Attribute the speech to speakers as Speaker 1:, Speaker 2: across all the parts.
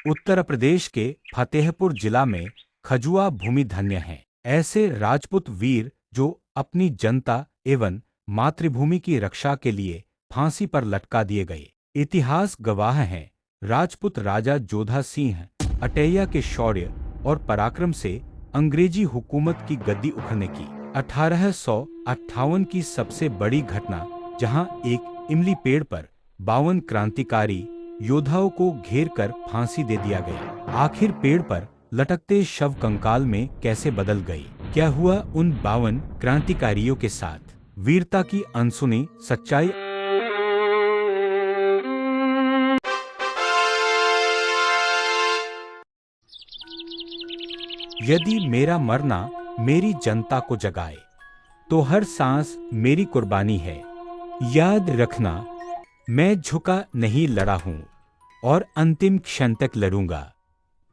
Speaker 1: उत्तर प्रदेश के फतेहपुर जिला में खजुआ भूमि धन्य है। ऐसे राजपूत वीर जो अपनी जनता एवं मातृभूमि की रक्षा के लिए फांसी पर लटका दिए गए। इतिहास गवाह है राजपूत राजा जोधा सिंह अटैया के शौर्य और पराक्रम से अंग्रेजी हुकूमत की गद्दी उखड़ने की। 1858 की सबसे बड़ी घटना, जहां एक इमली पेड़ पर 52 क्रांतिकारी योद्धाओं को घेर कर फांसी दे दिया गया। आखिर पेड़ पर लटकते शव कंकाल में कैसे बदल गई? क्या हुआ उन 52 क्रांतिकारियों के साथ? वीरता की अनसुनी सच्चाई। यदि मेरा मरना मेरी जनता को जगाए, तो हर सांस मेरी कुर्बानी है। याद रखना, मैं झुका नहीं लड़ा हूं और अंतिम क्षण तक लड़ूंगा।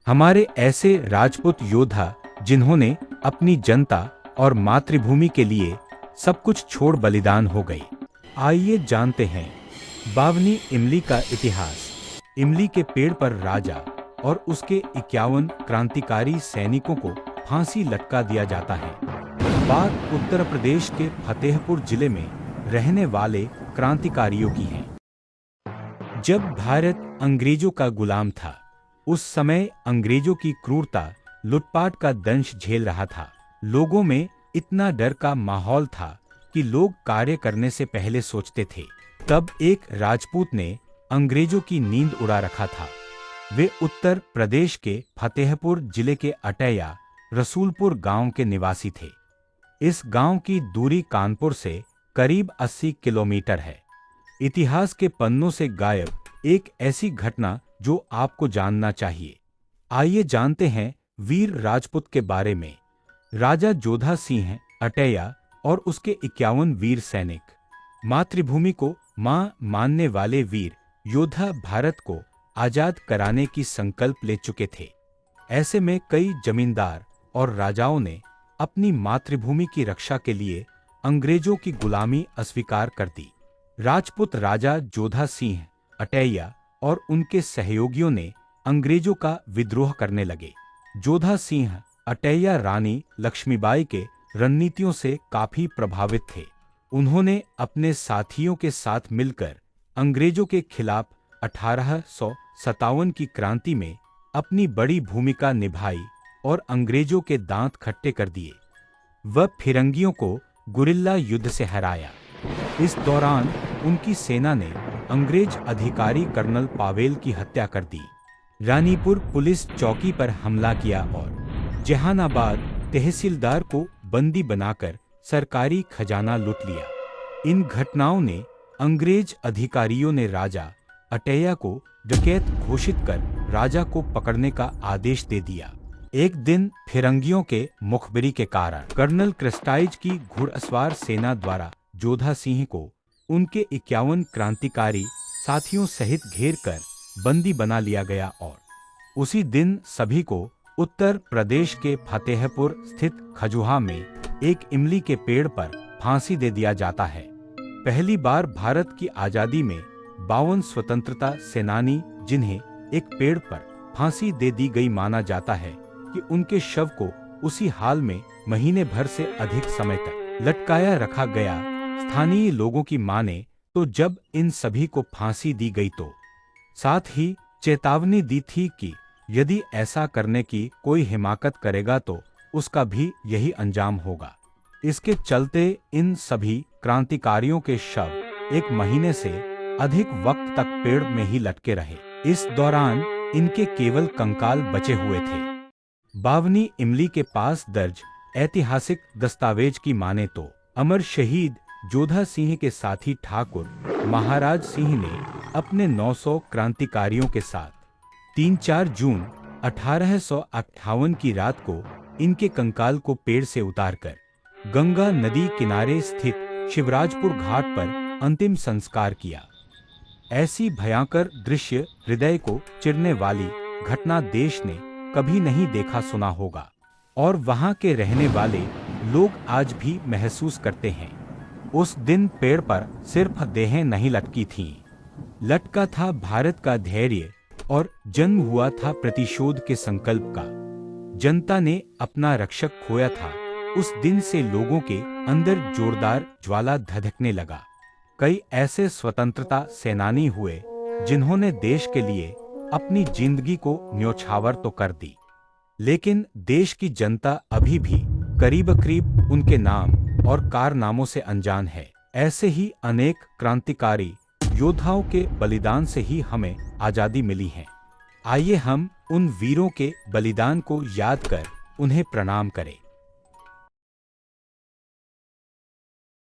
Speaker 1: हमारे ऐसे राजपूत योद्धा जिन्होंने अपनी जनता और मातृभूमि के लिए सब कुछ छोड़ बलिदान हो गए। आइए जानते हैं बावनी इमली का इतिहास। इमली के पेड़ पर राजा और उसके 51 क्रांतिकारी सैनिकों को फांसी लटका दिया जाता है। बात उत्तर प्रदेश के फतेहपुर जिले में रहने वाले क्रांतिकारियों की है। जब भारत अंग्रेजों का गुलाम था, उस समय अंग्रेजों की क्रूरता लूटपाट का दंश झेल रहा था। लोगों में इतना डर का माहौल था कि लोग कार्य करने से पहले सोचते थे। तब एक राजपूत ने अंग्रेजों की नींद उड़ा रखा था। वे उत्तर प्रदेश के फतेहपुर जिले के अटैया रसूलपुर गांव के निवासी थे। इस गांव की दूरी कानपुर से करीब 80 किलोमीटर है। इतिहास के पन्नों से गायब एक ऐसी घटना जो आपको जानना चाहिए। आइए जानते हैं वीर राजपूत के बारे में। राजा जोधा सिंह अटैया और उसके 51 वीर सैनिक, मातृभूमि को मां मानने वाले वीर योद्धा भारत को आजाद कराने की संकल्प ले चुके थे। ऐसे में कई जमींदार और राजाओं ने अपनी मातृभूमि की रक्षा के लिए अंग्रेजों की गुलामी अस्वीकार कर दी। राजपूत राजा जोधा सिंह अटैया और उनके सहयोगियों ने अंग्रेजों का विद्रोह करने लगे। जोधा सिंह अटैया रानी लक्ष्मीबाई के रणनीतियों से काफी प्रभावित थे। उन्होंने अपने साथियों के साथ मिलकर अंग्रेजों के खिलाफ 1857 की क्रांति में अपनी बड़ी भूमिका निभाई और अंग्रेजों के दांत खट्टे कर दिए। वह फिरंगियों को गुरिल्ला युद्ध से हराया। इस दौरान उनकी सेना ने अंग्रेज अधिकारी कर्नल पावेल की हत्या कर दी। रानीपुर पुलिस चौकी पर हमला किया और जहानाबाद तहसीलदार को बंदी बनाकर सरकारी खजाना लूट लिया। इन घटनाओं ने अंग्रेज अधिकारियों ने राजा अटैया को डकैत घोषित कर राजा को पकड़ने का आदेश दे दिया। एक दिन फिरंगियों के मुखबिरी के कारण कर्नल क्रिस्टाइज की घुड़सवार सेना द्वारा जोधा सिंह को उनके 51 क्रांतिकारी साथियों सहित घेर कर बंदी बना लिया गया और उसी दिन सभी को उत्तर प्रदेश के फतेहपुर स्थित खजुहा में एक इमली के पेड़ पर फांसी दे दिया जाता है। पहली बार भारत की आजादी में 52 स्वतंत्रता सेनानी जिन्हें एक पेड़ पर फांसी दे दी गई माना जाता है कि उनके शव को उसी हाल में महीने भर से अधिक समय तक लटकाया रखा गया। स्थानीय लोगों की माने तो जब इन सभी को फांसी दी गई तो साथ ही चेतावनी दी थी कि यदि ऐसा करने की कोई हिमाकत करेगा तो उसका भी यही अंजाम होगा। इसके चलते इन सभी क्रांतिकारियों के शव एक महीने से अधिक वक्त तक पेड़ में ही लटके रहे। इस दौरान इनके केवल कंकाल बचे हुए थे। बावनी इमली के पास दर्ज ऐतिहासिक दस्तावेज की माने तो अमर शहीद जोधा सिंह के साथी ठाकुर महाराज सिंह ने अपने 900 क्रांतिकारियों के साथ 3-4 जून 1858 की रात को इनके कंकाल को पेड़ से उतारकर गंगा नदी किनारे स्थित शिवराजपुर घाट पर अंतिम संस्कार किया। ऐसी भयंकर दृश्य हृदय को चिरने वाली घटना देश ने कभी नहीं देखा सुना होगा और वहां के रहने वाले लोग आज भी महसूस करते हैं। उस दिन पेड़ पर सिर्फ देहें नहीं लटकी थीं, लटका था भारत का धैर्य और जन्म हुआ था प्रतिशोध के संकल्प का। जनता ने अपना रक्षक खोया था। उस दिन से लोगों के अंदर जोरदार ज्वाला धधकने लगा। कई ऐसे स्वतंत्रता सेनानी हुए जिन्होंने देश के लिए अपनी जिंदगी को न्योछावर तो कर दी, लेकिन देश की जनता अभी भी करीब-करीब उनके नाम और कारनामों से अनजान है। ऐसे ही अनेक क्रांतिकारी योद्धाओं के बलिदान से ही हमें आजादी मिली है। आइए हम उन वीरों के बलिदान को याद कर उन्हें प्रणाम करें।